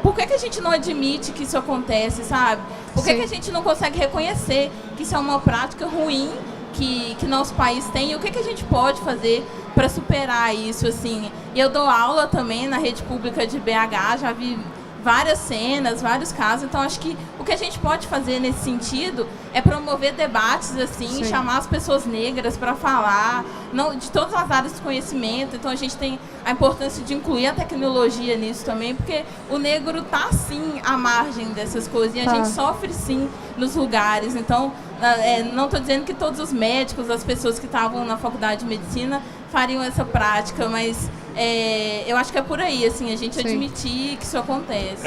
por que a gente não admite que isso acontece, sabe? Por que a gente não consegue reconhecer que isso é uma prática ruim que nosso país tem e o que a gente pode fazer para superar isso, assim. E eu dou aula também na rede pública de BH, já vi várias cenas, vários casos, então acho que o que a gente pode fazer nesse sentido é promover debates, assim, chamar as pessoas negras para falar, não, de todas as áreas do conhecimento. Então a gente tem a importância de incluir a tecnologia nisso também, porque o negro tá sim à margem dessas coisas e a gente sofre sim nos lugares. Então não estou dizendo que todos os médicos, as pessoas que estavam na faculdade de medicina fariam essa prática, mas eu acho que é por aí, assim, a gente admitir que isso acontece.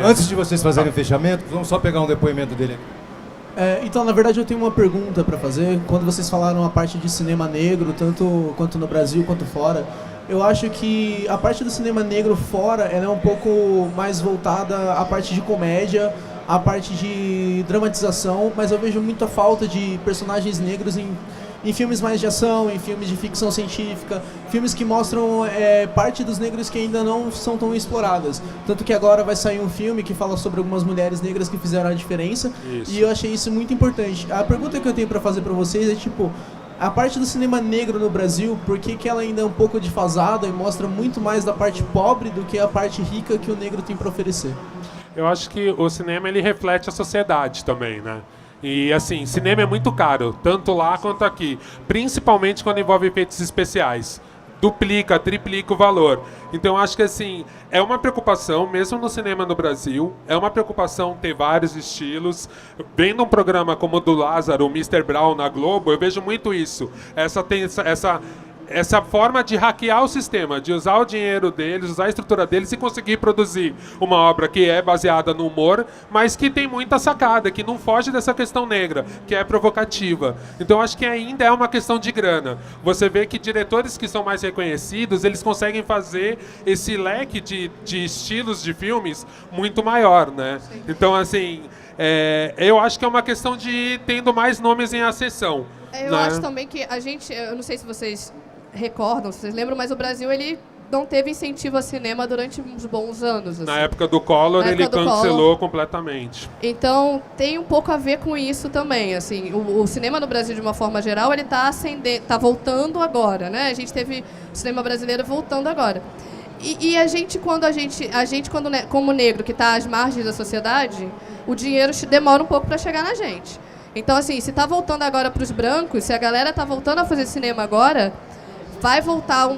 Antes de vocês fazerem o fechamento, vamos só pegar um depoimento dele aqui. Então, na verdade, eu tenho uma pergunta para fazer. Quando vocês falaram a parte de cinema negro, tanto quanto no Brasil quanto fora, eu acho que a parte do cinema negro fora ela é um pouco mais voltada à parte de comédia, à parte de dramatização, mas eu vejo muita falta de personagens negros em filmes mais de ação, em filmes de ficção científica, filmes que mostram parte dos negros que ainda não são tão exploradas. Tanto que agora vai sair um filme que fala sobre algumas mulheres negras que fizeram a diferença. Isso. E eu achei isso muito importante. A pergunta que eu tenho para fazer para vocês é tipo, a parte do cinema negro no Brasil, por que ela ainda é um pouco defasada e mostra muito mais da parte pobre do que a parte rica que o negro tem para oferecer? Eu acho que o cinema ele reflete a sociedade também, né? E assim, cinema é muito caro, tanto lá quanto aqui, principalmente quando envolve efeitos especiais. Duplica, triplica o valor. Então acho que assim, é uma preocupação, mesmo no cinema no Brasil, é uma preocupação ter vários estilos. Vendo um programa como o do Lázaro, o Mr. Brown na Globo, eu vejo muito isso. Essa forma de hackear o sistema, de usar o dinheiro deles, usar a estrutura deles e conseguir produzir uma obra que é baseada no humor, mas que tem muita sacada, que não foge dessa questão negra, que é provocativa. Então acho que ainda é uma questão de grana. Você vê que diretores que são mais reconhecidos, eles conseguem fazer esse leque de estilos de filmes muito maior, né? Sim. Então assim, eu acho que é uma questão de ir tendo mais nomes em ascensão. Eu acho também que a gente, eu não sei se vocês recordam, se vocês lembram, mas o Brasil, ele não teve incentivo a cinema durante uns bons anos. Assim. Na época do Collor, ele cancelou completamente. Então, tem um pouco a ver com isso também. Assim, o cinema no Brasil, de uma forma geral, ele tá voltando agora, né? A gente teve o cinema brasileiro voltando agora. E a gente, como negro, que está às margens da sociedade, o dinheiro demora um pouco para chegar na gente. Então, assim, se está voltando agora para os brancos, se a galera está voltando a fazer cinema agora, vai voltar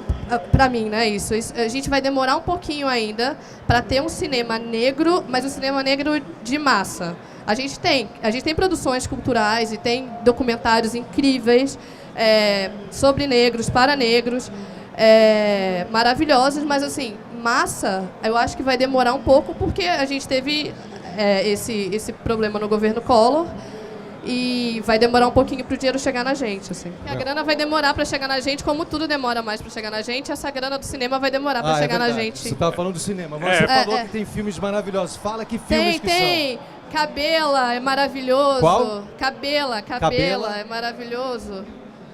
para mim, né? Isso. A gente vai demorar um pouquinho ainda para ter um cinema negro, mas um cinema negro de massa. A gente tem produções culturais e tem documentários incríveis sobre negros, para negros, maravilhosos, mas assim, massa, eu acho que vai demorar um pouco porque a gente teve esse problema no governo Collor. E vai demorar um pouquinho para o dinheiro chegar na gente, assim. A grana vai demorar para chegar na gente, como tudo demora mais para chegar na gente, essa grana do cinema vai demorar para chegar na gente. Você estava falando do cinema, mas você falou que tem filmes maravilhosos. Fala que filmes que são. Cabela é maravilhoso. Qual? Cabela é maravilhoso.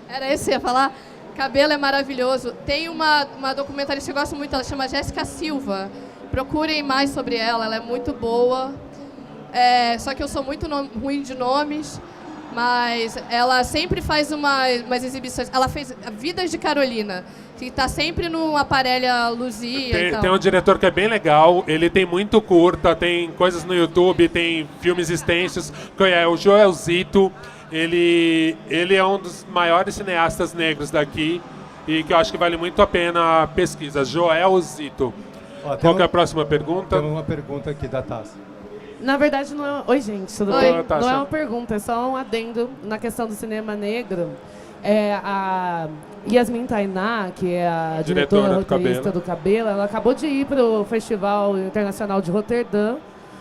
Era esse que ia falar? Cabela é maravilhoso. Tem uma documentarista que eu gosto muito, ela chama Jéssica Silva. Procurem mais sobre ela é muito boa. Só que eu sou muito ruim de nomes, mas ela sempre faz umas exibições. Ela fez Vidas de Carolina, que está sempre no Aparelha Luzia. Tem um diretor que é bem legal, ele tem muito curta, tem coisas no YouTube, tem filmes extensos, que é o Joelzito. Ele é um dos maiores cineastas negros daqui e que eu acho que vale muito a pena a pesquisa. Joelzito. Qual que é a próxima pergunta? Tem uma pergunta aqui da Tassi. Na verdade, não é... Oi, gente, tudo bem? Não é uma pergunta, é só um adendo na questão do cinema negro. A Yasmin Tainá, que é a diretora roteirista do Cabela, ela acabou de ir para o Festival Internacional de Roterdã,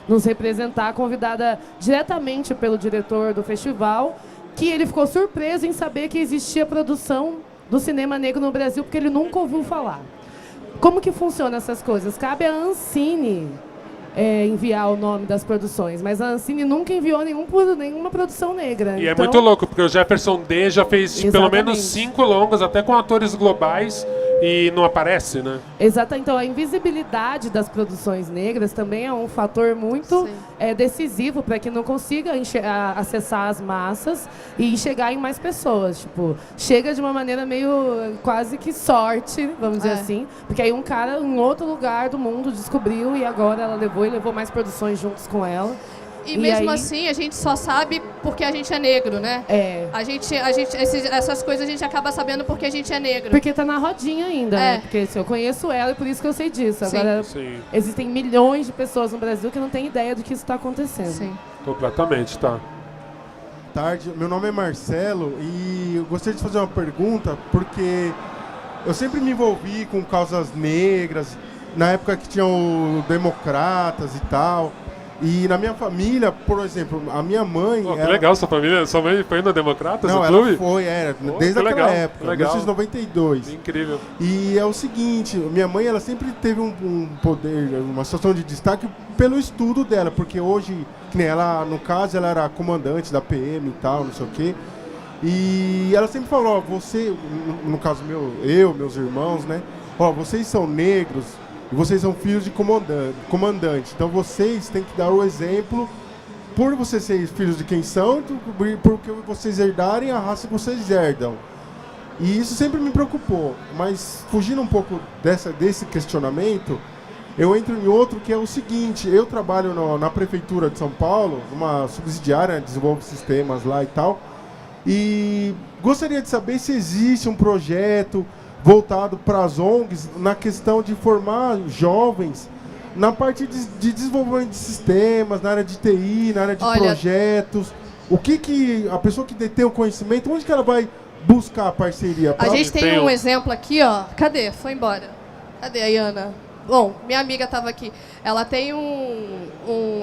nos representar, convidada diretamente pelo diretor do festival, que ele ficou surpreso em saber que existia produção do cinema negro no Brasil, porque ele nunca ouviu falar. Como que funcionam essas coisas? Cabe à Ancine enviar o nome das produções, mas a Ancine nunca enviou nenhuma produção negra. E então, é muito louco, porque o Jefferson D já fez pelo menos 5 longas, até com atores globais, e não aparece, né? Exato. Então, a invisibilidade das produções negras também é um fator muito decisivo para que não consiga acessar as massas e chegar em mais pessoas. Tipo, chega de uma maneira meio quase que sorte, vamos dizer assim, porque aí um cara em outro lugar do mundo descobriu e agora ela levou mais produções juntos com ela. E mesmo assim, a gente só sabe porque a gente é negro, né? Essas coisas a gente acaba sabendo porque a gente é negro. Porque tá na rodinha ainda, né? Porque assim, eu conheço ela e por isso que eu sei disso. Agora, existem milhões de pessoas no Brasil que não têm ideia do que isso está acontecendo. Sim. Completamente, tá. Tarde, meu nome é Marcelo e eu gostaria de fazer uma pergunta porque eu sempre me envolvi com causas negras, na época que tinham democratas e tal. E na minha família, por exemplo, a minha mãe... Que legal sua família. Sua mãe foi no Democratas, no clube? Não, ela foi, desde aquela época, 1992. Incrível. E é o seguinte, minha mãe, ela sempre teve um poder, uma situação de destaque pelo estudo dela, porque hoje, que nem ela, no caso, ela era comandante da PM e tal, não sei o quê. E ela sempre falou, você, no caso meus irmãos, né? Vocês são negros, e vocês são filhos de comandante. Então vocês têm que dar o exemplo por vocês serem filhos de quem são, porque vocês herdarem a raça que vocês herdam. E isso sempre me preocupou. Mas fugindo um pouco desse questionamento, eu entro em outro que é o seguinte. Eu trabalho na Prefeitura de São Paulo, uma subsidiária, desenvolvo sistemas lá e tal. E gostaria de saber se existe um projeto voltado para as ONGs na questão de formar jovens na parte de desenvolvimento de sistemas, na área de TI, na área de projetos. O que a pessoa que detém o conhecimento, onde que ela vai buscar a parceria? A gente tem um exemplo aqui, ó. Cadê? Foi embora. Cadê a Iana? Bom, minha amiga estava aqui. Ela tem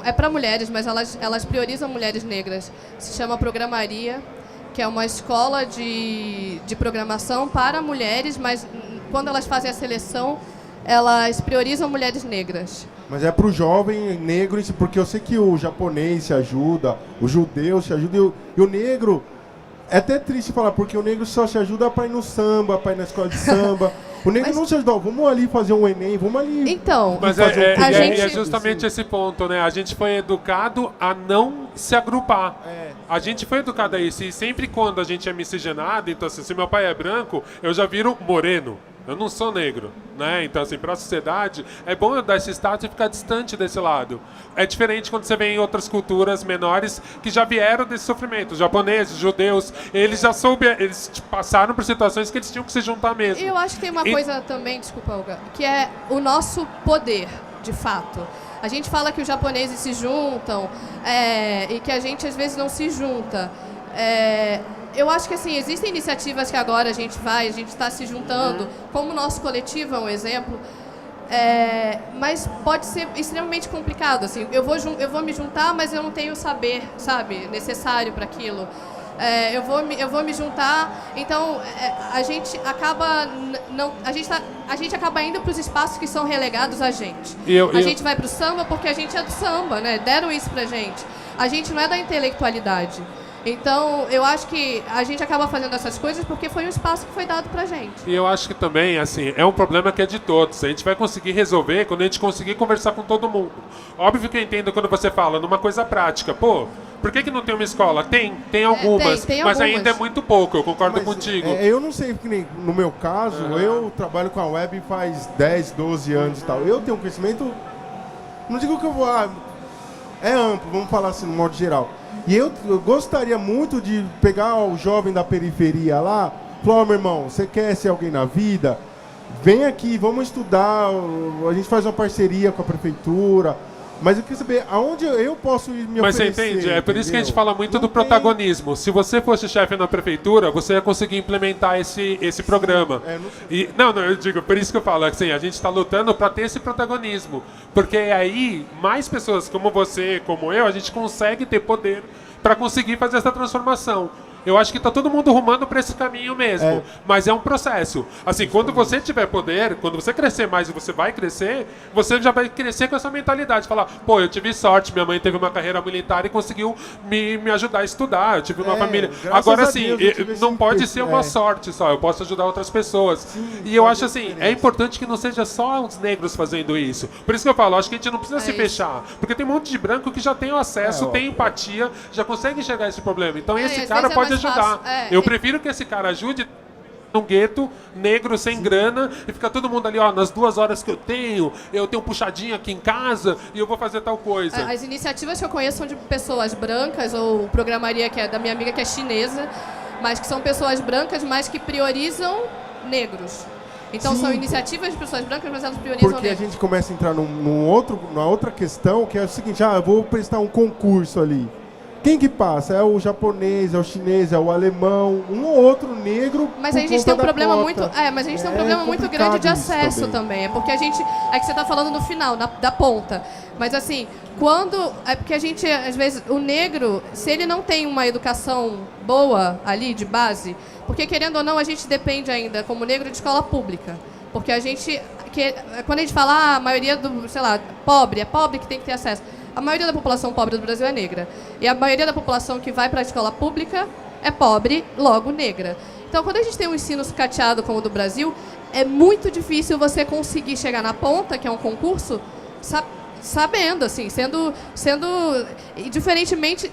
é para mulheres, mas elas priorizam mulheres negras. Se chama Programaria, que é uma escola de programação para mulheres, mas quando elas fazem a seleção, elas priorizam mulheres negras. Mas é para o jovem negro, porque eu sei que o japonês se ajuda, o judeu se ajuda, e o negro, é até triste falar, porque o negro só se ajuda para ir no samba, para ir na escola de samba. O negro não se ajuda, vamos ali fazer um Enem, vamos ali... Então, mas é justamente esse ponto, né? A gente foi educado a não se agrupar. A gente foi educado a isso. E sempre quando a gente é miscigenado, então assim, se meu pai é branco, eu já viro moreno. Eu não sou negro, né? Então, assim, para a sociedade, é bom eu dar esse status e ficar distante desse lado. É diferente quando você vê em outras culturas menores que já vieram desse sofrimento. Os japoneses, judeus, eles já eles passaram por situações que eles tinham que se juntar mesmo. E eu acho que tem uma coisa também, desculpa, Olga, que é o nosso poder, de fato. A gente fala que os japoneses se juntam e que a gente, às vezes, não se junta. Eu acho que assim, existem iniciativas que agora a gente está se juntando, como o nosso coletivo é um exemplo, mas pode ser extremamente complicado. Assim, eu vou me juntar, mas eu não tenho o saber, sabe, necessário para aquilo. Eu vou me juntar, então a gente acaba a gente acaba indo para os espaços que são relegados a gente. A gente vai para o samba porque a gente é do samba, né? Deram isso pra gente. A gente não é da intelectualidade. Então, eu acho que a gente acaba fazendo essas coisas porque foi um espaço que foi dado pra gente. E eu acho que também, assim, é um problema que é de todos. A gente vai conseguir resolver quando a gente conseguir conversar com todo mundo. Óbvio que eu entendo quando você fala numa coisa prática. Pô, por que não tem uma escola? Tem algumas, tem mas algumas. Ainda é muito pouco, eu concordo contigo. Eu não sei, porque nem no meu caso, eu trabalho com a web faz 10, 12 anos e tal. Eu tenho um conhecimento, não digo que eu vou... é amplo, vamos falar assim, no modo geral. E eu gostaria muito de pegar o jovem da periferia lá, falar, meu irmão, você quer ser alguém na vida? Vem aqui, vamos estudar, a gente faz uma parceria com a prefeitura, mas eu queria saber aonde eu posso ir me oferecer. Mas você entende? É por isso que a gente fala muito do protagonismo. Se você fosse chefe na prefeitura, você ia conseguir implementar esse programa. Eu digo, por isso que eu falo, assim, a gente está lutando para ter esse protagonismo. Porque aí, mais pessoas como você, como eu, a gente consegue ter poder para conseguir fazer essa transformação. Eu acho que tá todo mundo rumando para esse caminho mesmo. Mas é um processo. Assim, quando você tiver poder, quando você crescer mais e você vai crescer, você já vai crescer com essa mentalidade. Falar, pô, eu tive sorte, minha mãe teve uma carreira militar e conseguiu me ajudar a estudar. Eu tive uma família. Agora, assim, não pode ser uma sorte só. Eu posso ajudar outras pessoas. Sim, e eu acho assim, é importante que não seja só os negros fazendo isso. Por isso que eu falo, acho que a gente não precisa se fechar. Porque tem um monte de branco que já tem o acesso, tem empatia, já consegue enxergar esse problema. Então esse cara pode ajudar. Eu prefiro que esse cara ajude num gueto, negro, sem grana, e fica todo mundo ali, ó, nas 2 horas que eu tenho um puxadinho aqui em casa e eu vou fazer tal coisa. As iniciativas que eu conheço são de pessoas brancas, ou programaria que é da minha amiga que é chinesa, mas que são pessoas brancas, mas que priorizam negros. Então são iniciativas de pessoas brancas, mas elas priorizam porque negros. A gente começa a entrar numa outra questão, que é o seguinte, eu vou prestar um concurso ali. Quem que passa? É o japonês, é o chinês, é o alemão, um ou outro negro. Mas aí a gente tem um problema muito, mas a gente tem um problema muito grande de acesso também. É porque a gente, é que você está falando no final, da ponta. Mas assim, é porque a gente, às vezes, o negro, se ele não tem uma educação boa ali, de base, porque querendo ou não, a gente depende ainda, como negro, de escola pública. Porque a gente, quando a gente fala, a maioria do, sei lá, é pobre que tem que ter acesso. A maioria da população pobre do Brasil é negra. E a maioria da população que vai para a escola pública é pobre, logo negra. Então, quando a gente tem um ensino sucateado como o do Brasil, é muito difícil você conseguir chegar na ponta, que é um concurso, sabendo, assim, sendo diferentemente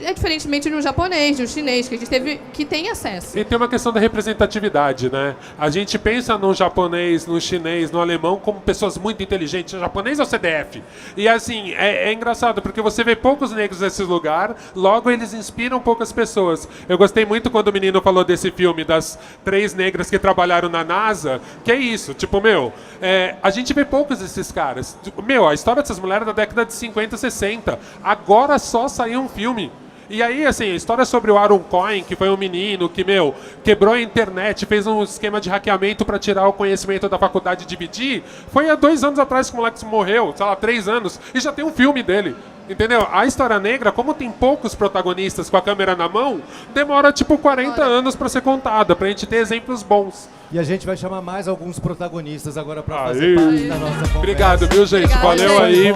de um japonês, de um chinês, que a gente teve, que tem acesso. E tem uma questão da representatividade, né? A gente pensa no japonês, no chinês, no alemão como pessoas muito inteligentes. O japonês é o CDF. E assim, é engraçado, porque você vê poucos negros nesse lugar, logo eles inspiram poucas pessoas. Eu gostei muito quando o menino falou desse filme, das 3 negras que trabalharam na NASA, que é isso, tipo, a gente vê poucos desses caras. A história dessas mulheres da década de 50, 60. Agora só saiu um filme. E aí, assim, a história sobre o Aaron Cohen, que foi um menino que, quebrou a internet, fez um esquema de hackeamento para tirar o conhecimento da faculdade e dividir, foi há 2 anos atrás que o moleque morreu, sei lá, 3 anos, e já tem um filme dele. Entendeu? A história negra, como tem poucos protagonistas com a câmera na mão, demora tipo 40 anos para ser contada, pra gente ter exemplos bons. E a gente vai chamar mais alguns protagonistas agora para fazer parte da nossa conversa. Obrigado, viu, gente? Valeu aí.